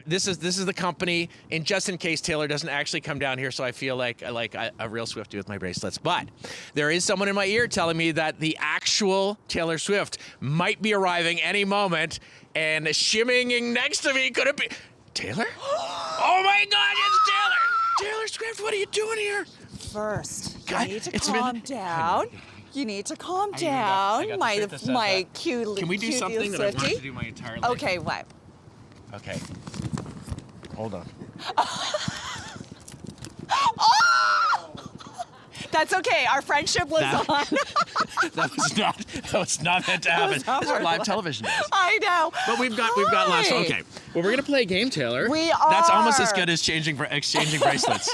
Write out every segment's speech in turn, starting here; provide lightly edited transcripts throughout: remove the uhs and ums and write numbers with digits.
this is the company, and just in case Taylor doesn't actually come down here, so I feel like a real Swiftie with my bracelets. But there is someone in my ear telling me that the actual Taylor Swift might be arriving any moment, and shimmying next to me, could it be Taylor? Oh my God, it's Taylor! Taylor Swift, what are you doing here? First, God, you need to it's calm down. You need to calm down, my cute. Can we do cute something that I Swiftie? wanted to do my entire life? Okay, what? Okay. Hold on. Oh! That's okay. Our friendship lives on. That was not meant to happen. This is what live television is. I know. But we've got lots. Okay. Well, we're gonna play a game, Taylor. We are. That's almost as good as exchanging bracelets.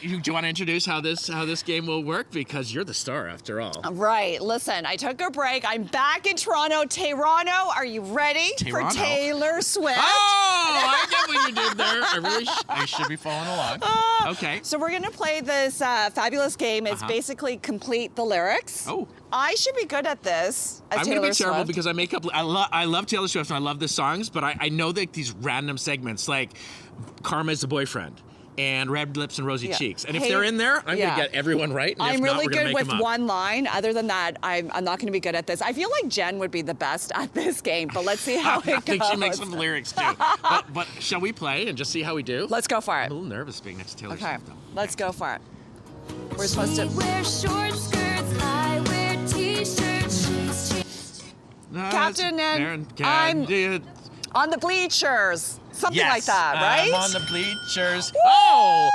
Do you want to introduce how this game will work? Because you're the star, after all. Right. Listen, I took a break. I'm back in Toronto. Toronto, are you ready for Taylor Swift? Oh, I get what you did there. I should be following along. Okay. So we're going to play this fabulous game. It's basically complete the lyrics. Oh. I should be good at this as I'm Taylor gonna be terrible Swift. because I make up. I love Taylor Swift and I love the songs, but I know that these random segments like "Karma's the Boyfriend" and "Red Lips and Rosy Cheeks," and if they're in there, I'm gonna get everyone right. And I'm if not, really we're gonna good make with them up. one line. Other than that, I'm not going to be good at this. I feel like Jen would be the best at this game, but let's see how it goes. I think she makes some lyrics too. but shall we play and just see how we do? Let's go for it. I'm a little nervous being next to Taylor Okay, Swift, though. let's go for it. We're supposed to. She wears short skirts, I wear t-shirts. Captain and I'm on the bleachers. Something like that, right? I'm on the bleachers. Oh!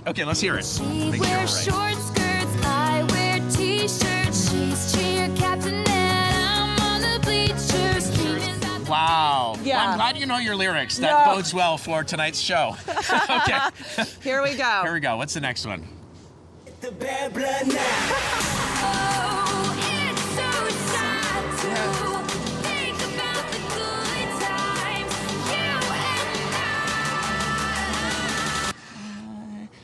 Okay, let's hear it. She Make wears sure we're right. short skirts, I wear t-shirts. She's cheer captain and I'm on the bleachers. Wow. Yeah. Well, I'm glad you know your lyrics. That bodes well for tonight's show. Okay. Here we go. Here we go. What's the next one? The bad blood now. Oh, it's so sad to think about the good times you and I.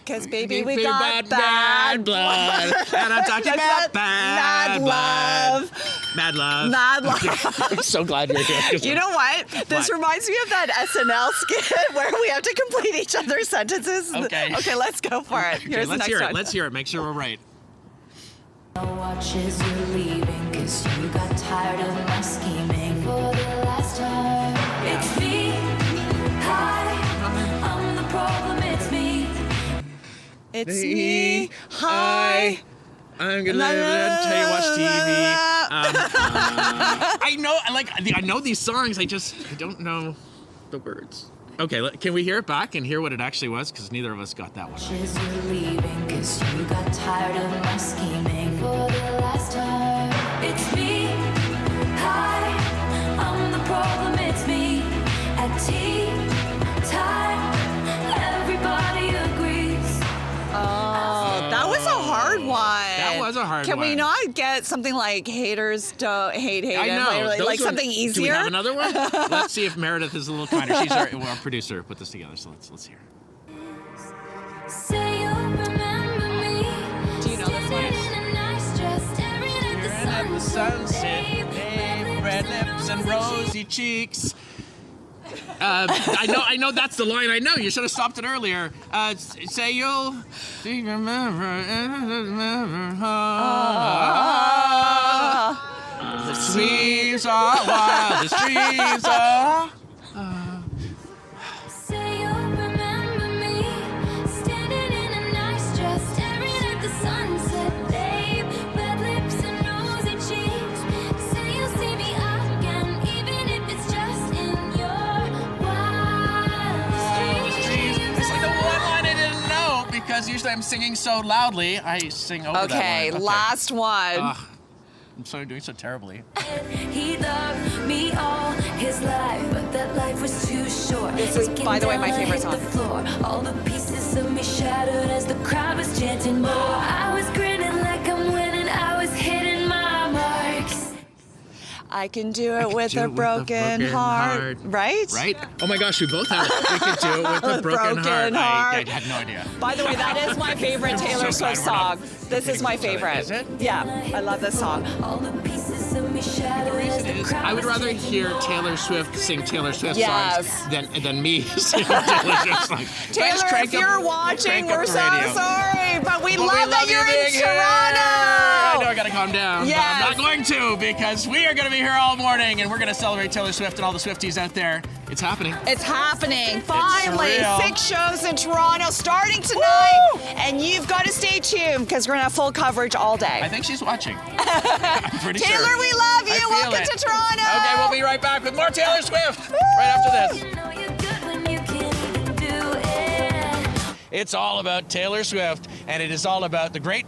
Because baby, we got bad blood. And I'm talking about bad love. Mad love. Mad love. I'm so glad you're here. You know what? This reminds me of that SNL skit where we have to complete each other's sentences. Okay. Okay, let's go for it. Okay, Here's the let's next hear one. it. Let's hear it. Make sure we're right. Watch as you're leaving, 'cause you got tired of my scheming for the last time. It's me. Hi, I'm the problem. It's me. It's me. Hi. I'm gonna tell you watch TV. I know these songs. I don't know the words. Okay, can we hear it back and hear what it actually was? Because neither of us got that one. Watch as you're leaving, 'cause you got tired of my scheming for the last time. It's me. Hi, I'm the problem. It's me. At tea time, everybody agrees. Oh, that was a hard one. That was a hard Can one. we not get something like haters don't hate I him? know. Like Those something easier? Do we have another one? Let's see if Meredith is a little kinder. She's our producer. Put this together. So let's hear it. Say you'll remember me. Do you know this one? Standing in a nice dress, staring at the sunset. Babe, red lips and rosy cheeks. I know that's the line. I know. You should have stopped it earlier. Say you'll remember. The trees are wild. The trees are. say you'll remember me. Standing in a nice dress, staring at the sunset. Babe, red lips and rosy cheeks. Say you'll see me again, even if it's just in your wildest dreams. It's like the one line I didn't know because usually I'm singing so loudly. I sing over that Okay, line. last one. Ugh, I'm doing so terribly. He loved me all his life, but that life was too short. This is, by the way, my favorite Breaking down, I hit song. the floor. All the pieces of me shattered as the crowd was chanting more. I was grinning like I'm winning. I was hitting my marks. I can do it with a broken heart. Right? Right? Oh my gosh, we both have it. We could do it with a broken heart. I had no idea. By the way, that is my favorite Taylor so glad Swift we're not song. This is my favorite. Is it? Yeah, I love this song. All the pieces I would rather hear Taylor Swift sing Taylor Swift Yes. songs than me sing Taylor Swift songs. Taylor, if you're watching, we're so sorry, but we love that you're in being here. Toronto. I know I gotta calm down. Yes. But I'm not going to, because we are gonna be here all morning and we're gonna celebrate Taylor Swift and all the Swifties out there. It's happening. It's happening. Finally, real. 6 shows in Toronto starting tonight. Woo! And you've got to stay tuned because we're going to have full coverage all day. I think she's watching. I'm pretty sure. Taylor, we love you. I feel Welcome it. to Toronto. Okay, we'll be right back with more Taylor Swift right after this. It's all about Taylor Swift, and it is all about the great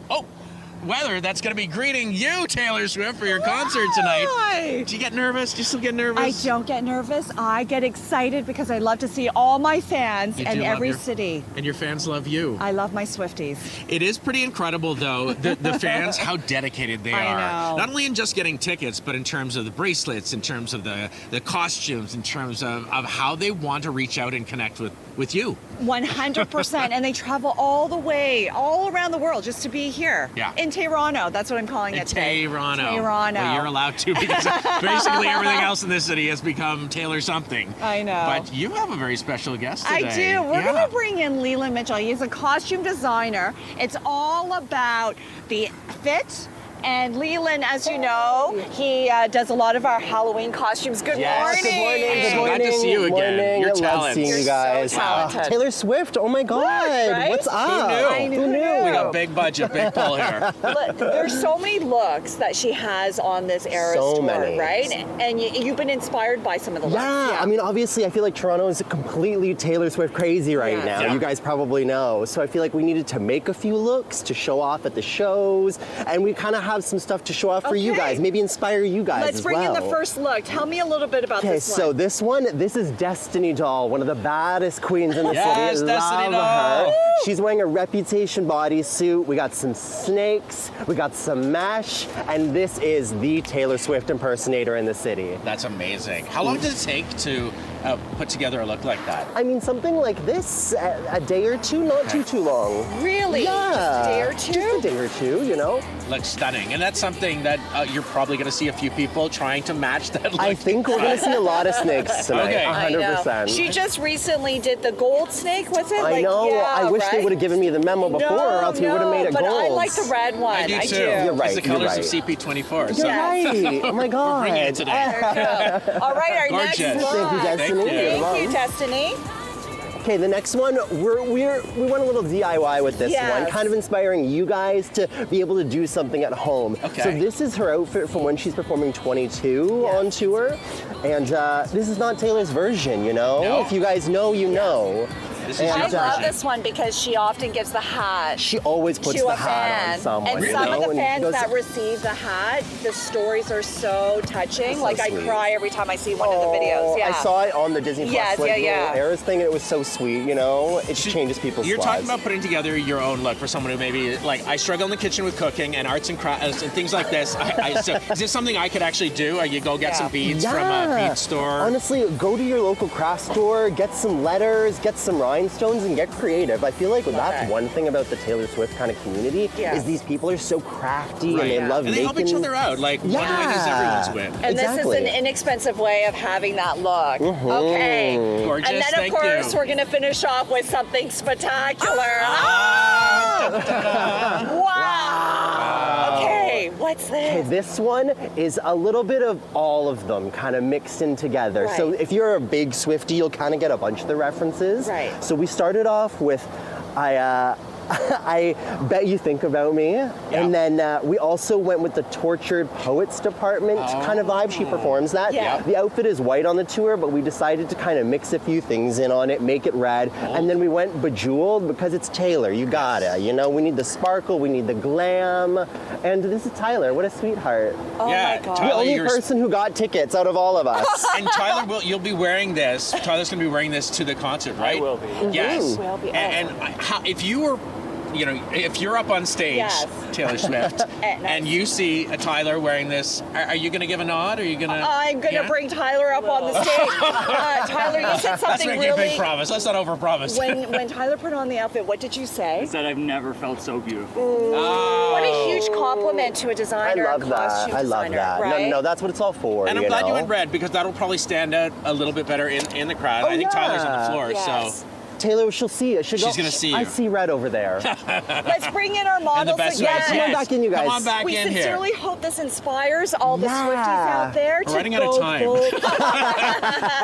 weather that's going to be greeting you, Taylor Swift, for your concert tonight. Do you get nervous? Do you still get I nervous? don't get nervous. I get excited because I love to see all my fans You in do love every your- city. And your fans love you. I love my Swifties. It is pretty incredible, though, the fans, how dedicated they I are. know. Not only in just getting tickets, but in terms of the bracelets, in terms of the costumes, in terms of how they want to reach out and connect with you. 100%. And they travel all the way, all around the world just to be here. Yeah. In Toronto. That's what I'm calling it today. Toronto. Toronto. Well, you're allowed to, because basically everything else in this city has become Taylor something. I know. But you have a very special guest today. I do. We're going to bring in Leland Mitchell. He's a costume designer. It's all about the fit. And Leland, as you know, he does a lot of our Halloween costumes. Good morning. Good morning. I'm Good so morning. glad to see you again. Morning. Your I love talents. seeing You're you so guys. talented. Taylor Swift. Oh my God. right? What's up? I knew. Who knew? We got big budget, big pull here. Look, there's so many looks that she has on this Eras So tour, many. right? And you've been inspired by some of the looks. Yeah, I mean, obviously, I feel like Toronto is completely Taylor Swift crazy right Yeah. now. Yeah. You guys probably know. So I feel like we needed to make a few looks to show off at the shows, and we kind of have some stuff to show off for you Okay. guys. Maybe inspire you guys Let's as bring in well. the first look. Tell me a little bit about Okay, this one. so this is Destiny Doll, one of the baddest queens in the Yes, city. Destiny Love Doll. her. She's wearing a Reputation bodysuit. We got some snakes, we got some mesh, and this is the Taylor Swift impersonator in the city. That's amazing. How long does it take to put together a look like that? I mean, something like this, a day or two, not too long. Really? Yeah. Just a day or two? Just a day or two, you know? Looks stunning. And that's something that you're probably going to see a few people trying to match that look. I think we're gonna see a lot of snakes tonight, Okay. I know. 100%. She just recently did the gold snake, was it? I know. Yeah, I wish they right? would have given me the memo before, or else we would have made it but gold. I like the red one. I do too. You're right, It's the you're colors right. of CP24. You're So right. Oh my God. bringing it today. All right, our Gorgeous. next look. Thank you, Destiny. Thank you. Thank you, Destiny. Okay, the next one, we went a little DIY with this Yes. one, kind of inspiring you guys to be able to do something at home. Okay. So this is her outfit from when she's performing 22 on tour, and this is not Taylor's version, you know? No. If you guys know, you know. This is And, your I love version. this one because she often gives the hat She always puts to the a hat fan. on someone. And you some know? of the And fans goes- that receive the hat, the stories are so touching. So Like I sweet. cry every time I see one of the videos. Yeah. I saw it on the Disney Plus Yes, like, yeah. little Eras thing, and it was so sweet, you know? It changes people's You're lives. talking about putting together your own look for someone who maybe, like, I struggle in the kitchen with cooking and arts and crafts and things like this. So is this something I could actually do? Or you go get some beads from a bead store? Honestly, go to your local craft store, get some letters, get some rhinestones, and get creative. I feel like that's it. one thing about the Taylor Swift kind of community Yes. is these people are so crafty Right. and they love and they help making. each other out. Like, one win is everyone's win. And Exactly. this is an inexpensive way of having that look. Okay. Gorgeous, And then, of thank course, you. we're going to finish off with something spectacular. Wow. Okay, what's Okay, this? this one is a little bit of all of them kind of mixed in together. So Right. if you're a big Swiftie, you'll kind of get a bunch of the references. Right. So we started off with, I Bet You Think About Me. And then we also went with the Tortured Poets Department kind of vibe. She performs that. Yeah. The outfit is white on the tour, but we decided to kind of mix a few things in on it, make it red. And then we went Bejeweled because it's Taylor. You gotta. You know, we need the sparkle, we need the glam. And this is Tyler. What a sweetheart. Oh Yeah, my God. The Tyler, only you're- person who got tickets out of all of us. And Tyler, you'll be wearing this. Tyler's going to be wearing this to the concert, right? will be. Yes. Will be. And if you were, if you're up on stage, Yes. Taylor Swift, Nice. and you see a Tyler wearing this, are you going to give a nod? Or are you going to? I'm going to bring Tyler up on the stage. Tyler, you said That's something making a big really. promise. Let's not overpromise. When Tyler put on the outfit, what did you I say? said I've never felt so beautiful. What a huge compliment to a I designer, love a that. costume I love designer, that. right? No, that's what it's all for. And I'm glad you know? went red because that'll probably stand out a little bit better in the crowd. Oh, I think Tyler's on the yeah. floor, Yes. so Taylor, she'll see it. She's gonna see I you. see red over there. Let's bring in our and the models best way. again. Come on back in, you guys. Come on back We in here. sincerely hope this inspires all the Yeah. Swifties out there to We're running out of go time. full-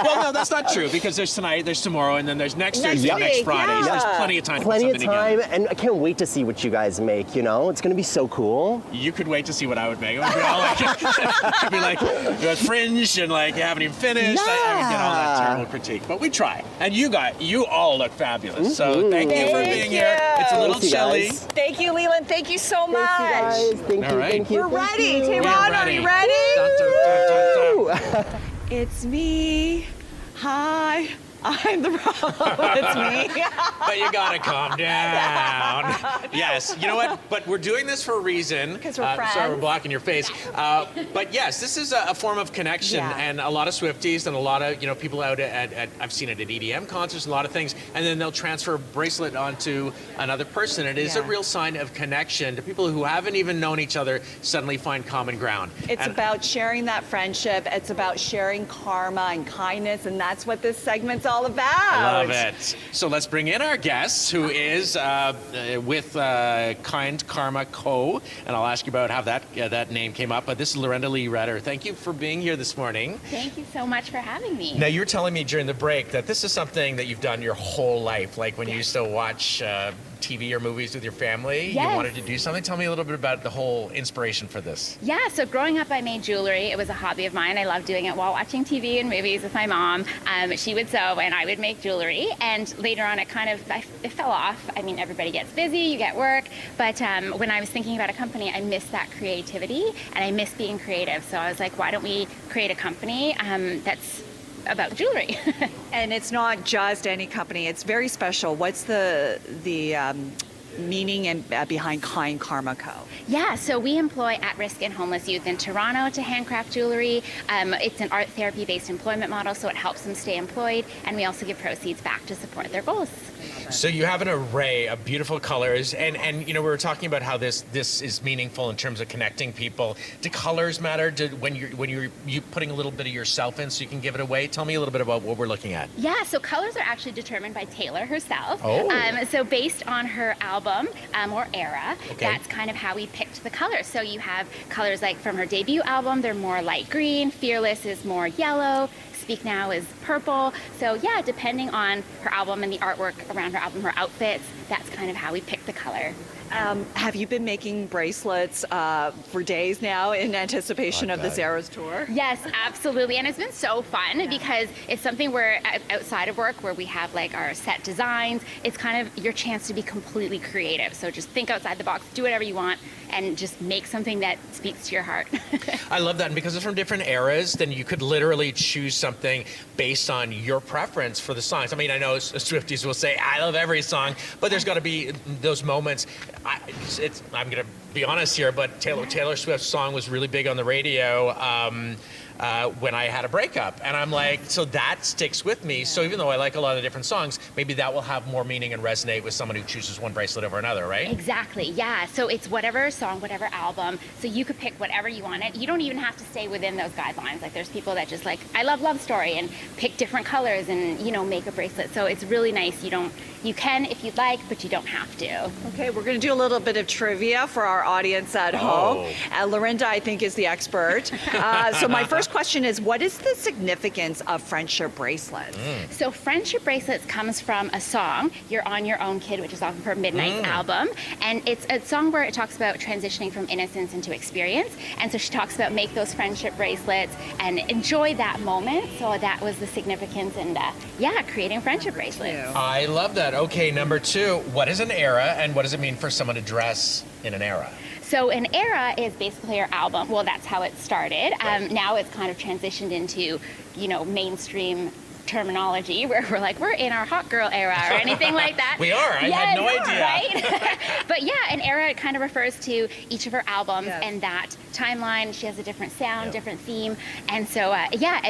Well, no, that's not true because there's tonight, there's tomorrow, and then there's next Thursday, week, next Friday. So yeah. there's plenty of time to Plenty put of something time, together. and I can't wait to see what you guys make. It's going to be so cool. You could wait to see what I would make. It would be all like, it'd be like fringe and like you haven't even finished. I would get all that Yeah. terrible critique, but we try. And you all look fabulous. So thank you for Thank being here. It's a little Thanks, you chilly. guys. Thank you, Leland. Thank you so much. Thank you, guys. Thank All you, right. thank you. We're thank ready. you. Tehran, We're are ready. you ready? Dun, dun, dun, dun, dun. It's me. Hi. I'm the problem. It's me. But you gotta calm down. Yes, you know what? But we're doing this for a reason. 'Cause we're Sorry, friends. we're blocking your face. But yes, this is a form of connection, Yeah. and a lot of Swifties and a lot of people out at I've seen it at EDM concerts, a lot of things, and then they'll transfer a bracelet onto another person. It is a Yeah. real sign of connection to people who haven't even known each other suddenly find common ground. It's And about sharing that friendship. It's about sharing karma and kindness, and that's what this segment's all about. I love it. So let's bring in our guest, who is with Kind Karma Co. And I'll ask you about how that name came up. But this is Lorenda Lee Redder. Thank you for being here this morning. Thank you so much for having me. Now, you were telling me during the break that this is something that you've done your whole life. Like when you used to watch TV or movies with your family, you Yes. wanted to do something. Tell me a little bit about the whole inspiration for this. Yeah, so growing up, I made jewelry. It was a hobby of mine. I loved doing it while watching TV and movies with my mom. She would sew and I would make jewelry. And later on, it fell off. I mean, everybody gets busy, you get work. But when I was thinking about a company, I missed that creativity and I missed being creative. So I was like, why don't we create a company that's about jewelry? And it's not just any company. It's very special. What's the meaning and behind Kind Karma Co? Yeah, so we employ at-risk and homeless youth in Toronto to handcraft jewelry. It's an art therapy-based employment model, so it helps them stay employed, and we also give proceeds back to support their goals. So you have an array of beautiful colors, and we were talking about how this is meaningful in terms of connecting people. Do colors matter? When you're putting a little bit of yourself in, so you can give it away? Tell me a little bit about what we're looking at. Yeah, so colors are actually determined by Taylor herself. Oh. So based on her album or era, Okay. that's kind of how we picked the colors. So you have colors like from her debut album, they're more light green. Fearless is more yellow. Speak Now is purple. So yeah, depending on her album and the artwork around her album, her outfits, that's kind of how we picked the color. Have you been making bracelets for days now in anticipation of this Eras tour? Yes, absolutely. And it's been so fun because it's something where outside of work where we have like our set designs, it's kind of your chance to be completely creative. So just think outside the box, do whatever you want, and just make something that speaks to your heart. I love that, and because it's from different eras, then you could literally choose something based on your preference for the songs. I mean, I know Swifties will say, I love every song, but there's got to be those moments. I'm going to be honest here, but Taylor Swift's song was really big on the radio when I had a breakup. And I'm like, so that sticks with me. So even though I like a lot of different songs, maybe that will have more meaning and resonate with someone who chooses one bracelet over another, right? Exactly, yeah. So it's whatever song, whatever album. So you could pick whatever you wanted. You don't even have to stay within those guidelines. Like there's people that just like, I love Love Story and pick different colors and, make a bracelet. So it's really nice. You can if you'd like, but you don't have to. Okay, we're going to do a little bit of trivia for our audience at home. Lorinda, I think, is the expert. So my first question is, what is the significance of friendship bracelets? So friendship bracelets comes from a song, You're on Your Own Kid, which is off of her Midnight's album. And it's a song where it talks about transitioning from innocence into experience. And so she talks about make those friendship bracelets and enjoy that moment. So that was the significance and creating friendship bracelets. I love that. Okay, number 2, what is an era and what does it mean for someone to dress in an era? So an era is basically her album. Well, that's how it started. Now it's kind of transitioned into, mainstream terminology where we're like, we're in our hot girl era or anything like that. We are. I had no idea. Right? But yeah, an era kind of refers to each of her albums Yes. and that timeline. She has a different sound, different theme. And so,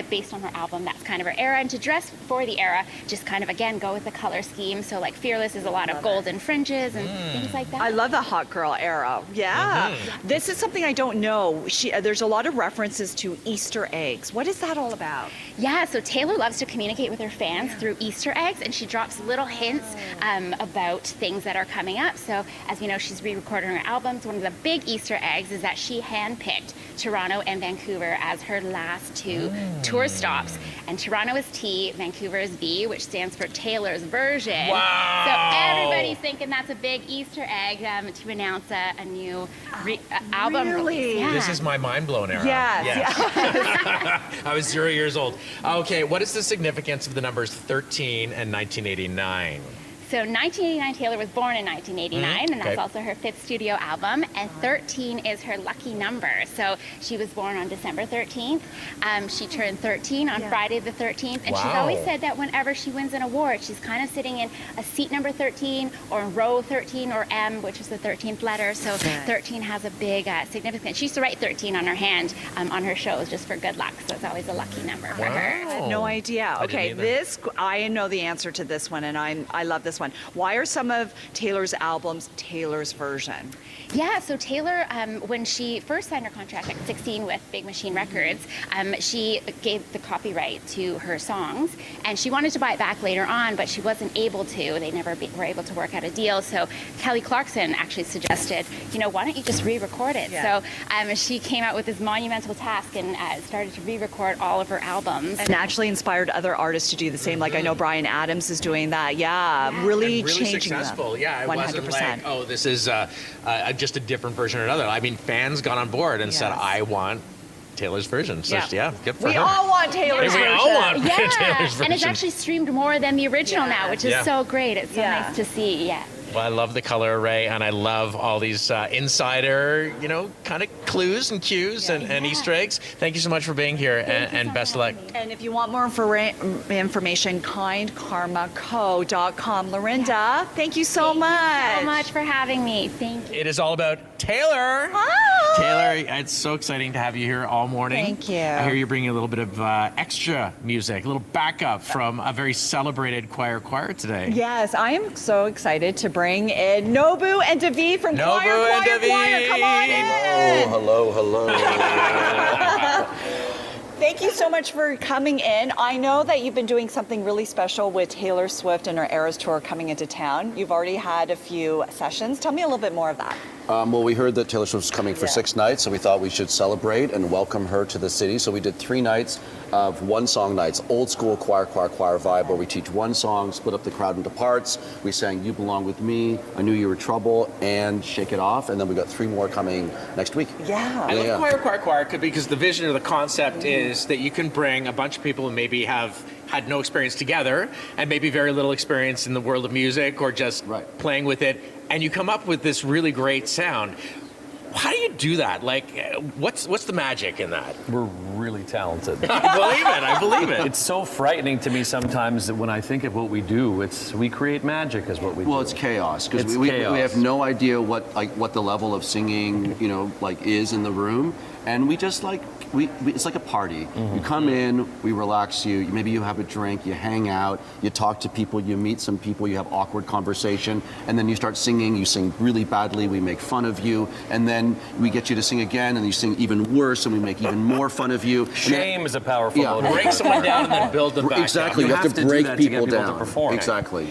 based on her album, that's kind of her era. And to dress for the era, just kind of, again, go with the color scheme. So like Fearless is a lot of golden fringes and things like that. I love the hot girl era. Yeah. This is something I don't know. There's a lot of references to Easter eggs. What is that all about? Yeah, so Taylor loves to communicate with her fans through Easter eggs, and she drops little hints about things that are coming up. So, as you know, she's re-recording her albums. One of the big Easter eggs is that she handpicked Toronto and Vancouver as her last two tour stops. And Toronto is T, Vancouver is V, which stands for Taylor's version. Wow. So everybody's thinking that's a big Easter egg to announce a new album Really? release. Yeah. This is my mind-blown era. Yes. I was 0 years old. Okay, what is the significance of the numbers 13 and 1989? So 1989, Taylor was born in 1989, and that's okay. also her 5th studio album, and 13 is her lucky number. So she was born on December 13th. She turned 13 on Friday the 13th, and she's always Wow. said that whenever she wins an award, she's kind of sitting in a seat number 13 or in row 13 or M, which is the 13th letter. So 13 has a big significance. She used to write 13 on her hand on her shows just for good luck, so it's always a lucky number for her. I had no idea. didn't Okay, either. I know the answer to this one, and I love this one. Why are some of Taylor's albums Taylor's version? Yeah, so Taylor, when she first signed her contract at 16 with Big Machine Records, she gave the copyright to her songs, and she wanted to buy it back later on, but she wasn't able to. They never were able to work out a deal. So Kelly Clarkson actually suggested, why don't you just re-record it? Yeah. So she came out with this monumental task and started to re-record all of her albums. And actually inspired other artists to do the same. Like I know Bryan Adams is doing that. Yeah, really Really changing successful. them. Yeah, it 100%. wasn't like, oh, this is just a different version or another. I mean, fans got on board and said, Yes. I want Taylor's version. So good for We her. all want Taylor's we version. all want Yeah, Taylor's version. and it's actually streamed more than the original now, which is Yeah. so great. It's so Yeah. nice to see. Yeah. Well, I love the color array, and I love all these insider, kind of clues and cues and Easter eggs. Thank you so much for being here, and best of luck. And if you want more information, kindkarmaco.com. Lorinda, thank you so much. Thank you so much for having me. Thank you. It is all about Taylor. Hi. Taylor, it's so exciting to have you here all morning. Thank you. I hear you're bringing a little bit of extra music, a little backup from a very celebrated choir today. Yes, I am so excited to bring in Nobu and David from Nobu Choir. and David. Come on in. Hello. Thank you so much for coming in. I know that you've been doing something really special with Taylor Swift and her Eras Tour coming into town. You've already had a few sessions. Tell me a little bit more of that. Well, we heard that Taylor Swift was coming for 6 nights, so we thought we should celebrate and welcome her to the city. So we did 3 nights of one-song nights, old school choir vibe, where we teach one song, split up the crowd into parts. We sang "You Belong With Me," "I Knew You Were Trouble," and "Shake It Off," and then we got 3 more coming next week. Yeah. I love choir because the vision or the concept is that you can bring a bunch of people who maybe have had no experience together and maybe very little experience in the world of music or just playing with it, and you come up with this really great sound. How do you do that? Like, what's the magic in that? We're really talented. I believe it. It's so frightening to me sometimes that when I think of what we do, we create magic is what we do. Well, it's chaos because It's we chaos. have no idea what the level of singing is in the room, and we just it's like a party. You come in, we relax you. Maybe you have a drink, you hang out, you talk to people, you meet some people, you have awkward conversation, and then you start singing. You sing really badly, we make fun of you, and then we get you to sing again, and you sing even worse, and we make even more fun of you. Shame is a powerful Yeah. motivator. Break someone down and then build them back Exactly, up. you have to do break that to get people people to down. perform. Exactly,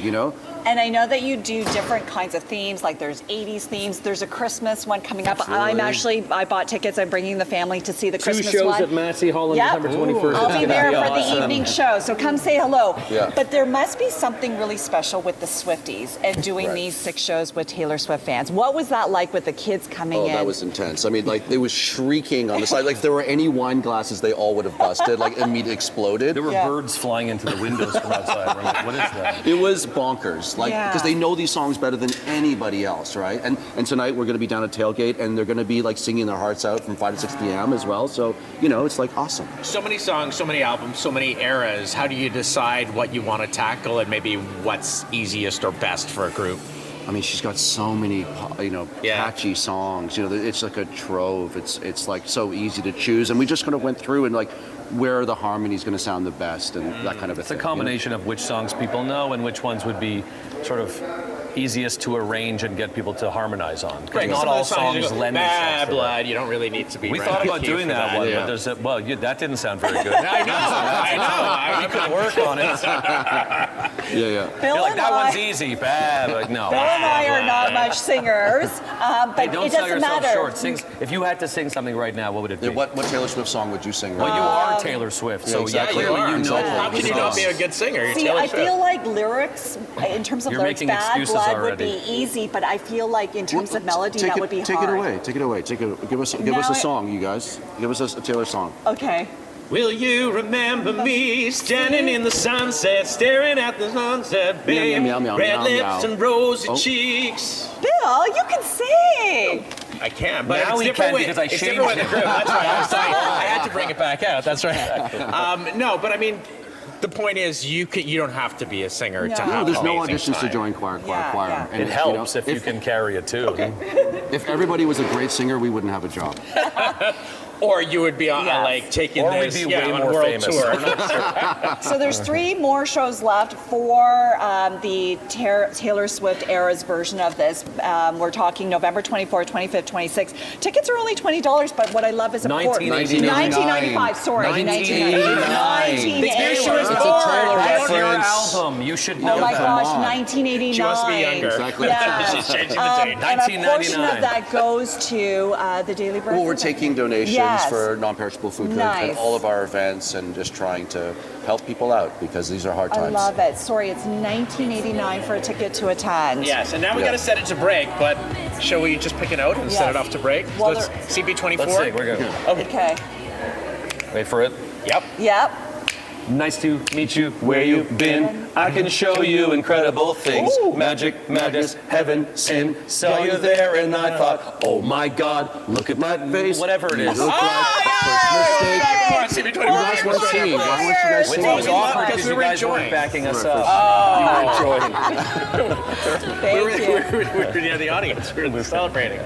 And I know that you do different kinds of themes, like there's 80s themes, there's a Christmas one coming up. I bought tickets, I'm bringing the family to see the 2 Christmas shows one. at Massey Hall on Yep. December 21st. I'll It's be gonna there for awesome. the evening show, so come say hello. Yeah. But there must be something really special with the Swifties and doing these 6 shows with Taylor Swift fans. What was that like with the kids coming in? Oh, that was intense. I mean, it was shrieking on the side. Like, if there were any wine glasses appliances, they all would have busted, like immediately exploded. There were Yeah. birds flying into the windows from outside. We're like, what is that? It was bonkers, like Yeah. because they know these songs better than anybody else, right? And tonight we're going to be down at Tailgate, and they're going to be like singing their hearts out from 5 to 6 p.m. as well. So it's like awesome. So many songs, so many albums, so many eras. How do you decide what you want to tackle and maybe what's easiest or best for a group? I mean, she's got so many, Yeah. catchy songs. It's like a trove. It's like so easy to choose, and we just kind of went through and like where are the harmonies going to sound the best and that kind of a It's a thing. combination of which songs people know and which ones would be sort of easiest to arrange and get people to harmonize on. Right, Not some of all the songs you songs go, lend "Bad themselves to that. blood. You don't really need to be. We right thought on about cue doing for that one, yeah. but there's that didn't sound very good. I know. We could work on it. Yeah. Bill You're like, and that I, one's easy, bad. Like, no. Bill and I are not much singers, but Hey, don't it sell doesn't yourself matter. short. If you had to sing something right now, what would it be? What Taylor Swift song would you sing? Well, right you now? are Taylor Swift, so exactly. clearly you know. Exactly. How can you not be a good singer? You're See, Taylor I Swift. feel like lyrics, in terms of You're lyrics, making Bad excuses Blood already. would be easy, but I feel like in terms of melody, Take that it- would be Take hard. it away. Give us Now a song, you guys. Give us a Taylor song. Okay. Will you remember me standing in the sunset, staring at the sunset, babe? Meow, meow, meow, Red meow, lips meow. and rosy Oh. cheeks. Bill, you can sing. I can, but Now it's he different can with, because I it's changed different with it. the group. That's right. I had to bring it back out. That's right. No, but I mean, the point is, you don't have to be a singer No. to No, have There's no amazing auditions to time. join choir. Yeah. And It helps if you can carry it too. If everybody was a great singer, we wouldn't have a job. Or you would be on Yes. like taking Or we'd this be way on more world famous. tour. So there's 3 more shows left for the Taylor Swift era's version of this. We're talking November 24th, 25th, 26th. Tickets are only $20, but what I love is, of course, $19.95. Sorry, $19.99. They gave you a It's a score. Taylor That's your reference. album. You should know Oh my that. gosh, on. 1989. She wants to be younger. Exactly. Yeah. She's changing the date. And a portion 1999. of that goes to the Daily Bread. Well, we're taking donations Yes. for non-perishable food goods Nice. at all of our events and just trying to help people out because these are hard I times. love it. Sorry, it's $19.89 for a ticket to attend. Yes, and now we Yeah. got to set it to break, but shall we just pick a note and set Yes. it off to break? Well, Let's there- CB24. Let's sing. We're good. Okay. Wait for it. Yep. Yep. Nice to meet you where you've been. I can show you incredible things. Ooh. Magic, madness, heaven, sin. Saw you there and I thought, oh my God, look at my face. Whatever it is. You look like first mistake. Come on, CB24. You guys want to sing? Why don't you guys It sing? was awkward because because we you were guys weren't enjoying. backing us Right, up. for You were enjoying. Thank you. we were near the audience. We were celebrating.